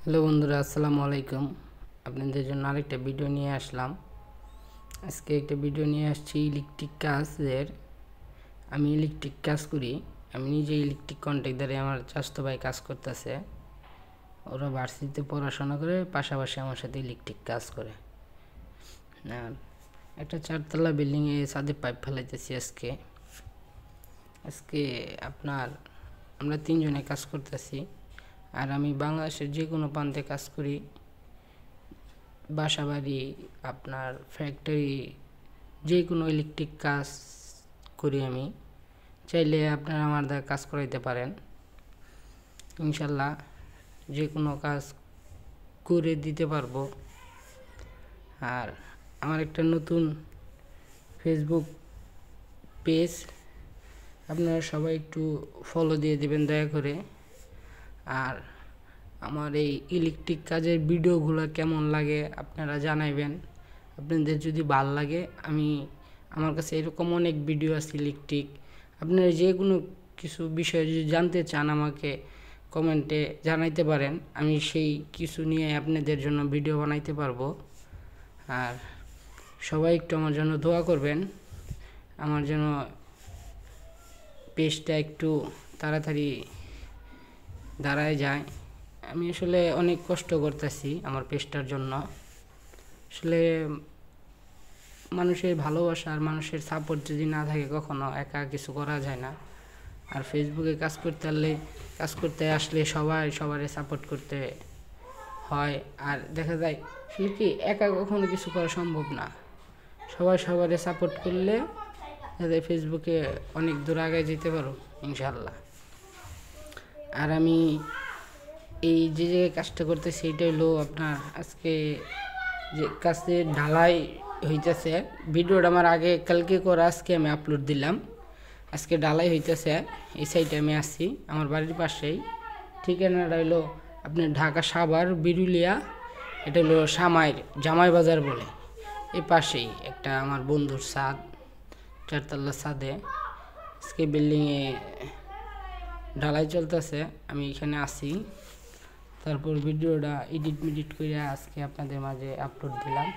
Hello বন্ধুরা, আসসালামু আলাইকুম। আপনাদের জন্য আরেকটা ভিডিও নিয়ে আসলাম। আজকে একটা ভিডিও নিয়ে আসছি ইলেকট্রিক কাজের। আমি ইলেকট্রিক কাজ করি। আমি নিজে ইলেকট্রিক কন্ট্রাক্টরে আমার চাচাতো ভাই কাজ করতেছে। ওরা ভার্সিটিতে পড়াশোনা করে, পাশাপাশি আমার সাথে ইলেকট্রিক কাজ করে। আর একটা 4তলা বিল্ডিংয়ে ছাদে পাইপ ফেলাইতেছি আজকে আমরা 3 জনে কাজ করতেছি। আর আমি বাংলাদেশের যে কোনো প্রান্তে কাজ করি, বাসাবাড়ি, ফ্যাক্টরি, যে কোনো ইলেকট্রিক কাজ করি আমি। চাইলে আপনারা আমার দ্বারা কাজ করাইতে পারেন, ইনশাল্লাহ যে কোনো কাজ করে দিতে পারবো। আর আমার একটা নতুন ফেসবুক পেজ, আপনারা সবাই একটু ফলো দিয়ে দিবেন দয়া করে। আর আমার এই ইলেকট্রিক কাজের ভিডিওগুলো কেমন লাগে আপনারা জানাইবেন। আপনাদের যদি ভালো লাগে, আমার কাছে এরকম অনেক ভিডিও আছে ইলেকট্রিক। আপনারা যে কোনো কিছু বিষয়ে যদি জানতে চান, আমাকে কমেন্টে জানাইতে পারেন। আমি সেই কিছু নিয়ে আপনাদের জন্য ভিডিও বানাইতে পারবো। আর সবাই একটু আমার জন্য দোয়া করবেন, আমার জন্য পেজটা একটু তাড়াতাড়ি দাঁড়ায় যায়। আমি আসলে অনেক কষ্ট করতেছি আমার পেজটার জন্য। আসলে মানুষের ভালোবাসা আর মানুষের সাপোর্ট যদি না থাকে, কখনো একা কিছু করা যায় না। আর ফেসবুকে কাজ করতে আসলে সবারই সাপোর্ট করতে হয়। আর দেখা যায় আসলে কি, একা কখনো কিছু করা সম্ভব না। সবারই সাপোর্ট করলে যাতে ফেসবুকে অনেক দূর আগে যেতে পারো ইনশাল্লাহ। আর আমি এই যে জায়গায় কাজটা করতেছি, এটা হলো আজকে যে কাজে ঢালাই হইতেছে। ভিডিওটা আমার কালকে করা, আজকে আমি আপলোড দিলাম। আজকে ঢালাই হইতেছে। এই সাইডে আমি আসছি, আমার বাড়ির পাশেই। ঠিকানাটা হলো আপনার ঢাকা সাভার বিরুলিয়া। এটা হলো জামাই বাজার বলে। এই পাশেই একটা আমার বন্ধুর ছাদ, 4তলা ছাদে আজকে বিল্ডিংয়ে ঢালাই চলতেছে। আমি এখানে আসি, তারপর ভিডিওটা এডিট করে আজকে আপনাদের মাঝে আপলোড দিলাম।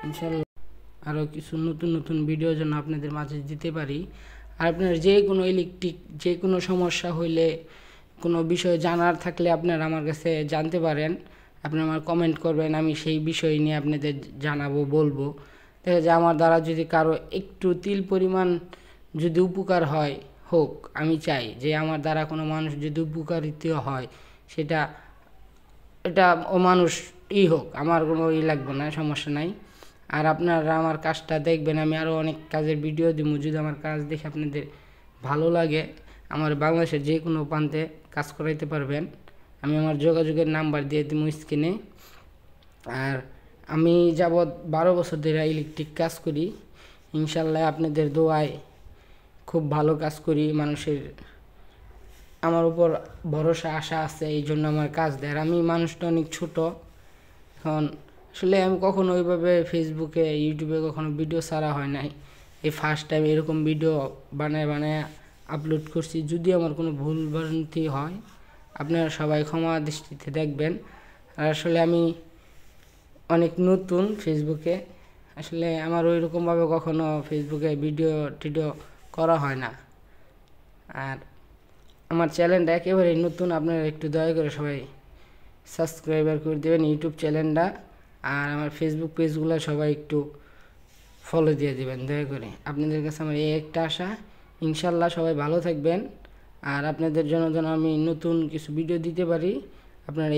ইনশাল্লাহ আরও কিছু নতুন ভিডিও যেন আপনাদের মাঝে দিতে পারি। আর আপনার যে কোনো ইলেকট্রিক যে কোনো সমস্যা হইলে, কোনো বিষয় জানার থাকলে আপনারা আমার কাছে জানতে পারেন। আপনারা আমার কমেন্ট করবেন, আমি সেই বিষয় নিয়ে আপনাদের বলবো। দেখা যায় আমার দ্বারা যদি কারো একটু তিল পরিমাণ যদি উপকার হোক, আমি চাই যে আমার দ্বারা কোনো মানুষ যদি উপকারিত হয়, এটা ও মানুষ হোক, আমার কোনো লাগবে না, সমস্যা নাই। আর আপনারা আমার কাজটা দেখবেন, আমি আরও অনেক কাজের ভিডিও দিব। যদি আমার কাজ দেখে আপনাদের ভালো লাগে, আমার বাংলাদেশের যে কোনো প্রান্তে কাজ করাইতে পারবেন। আমি আমার যোগাযোগের নাম্বার দিয়ে দিব স্ক্রিনে। আর আমি 12 বছর ধরে ইলেকট্রিক কাজ করি। ইনশাল্লাহ আপনাদের দোয়ায় খুব ভালো কাজ করি। আমার উপর ভরসা আশা আছে, এই জন্য আমার কাজ দেয়। আমি মানুষটা অনেক ছোট। এখন আসলে আমি কখনো ওইভাবে ফেসবুকে ইউটিউবে কখনো ভিডিও ছাড়া হয় নাই। এই ফার্স্ট টাইম এরকম ভিডিও বানায় আপলোড করছি। যদি আমার কোনো ভুল ভ্রান্তি হয়, আপনারা সবাই ক্ষমা দৃষ্টিতে দেখবেন। আর আসলে আমি অনেক নতুন ফেসবুকে। আসলে আমার ওইরকমভাবে কখনো ফেসবুকে টিডিও করা হয় না। আর আমার চ্যানেলটা একেবারেই নতুন, আপনারা একটু দয়া করে সবাই সাবস্ক্রাইবার করে দেবেন ইউটিউব চ্যানেলটা। আর আমার ফেসবুক পেজগুলো সবাই একটু ফলো দিয়ে দেবেন দয়া করে। আপনাদের কাছে আমার এই একটা আশা। ইনশাল্লাহ সবাই ভালো থাকবেন। আর আপনাদের জন্য যেন আমি নতুন কিছু ভিডিও দিতে পারি, আপনারা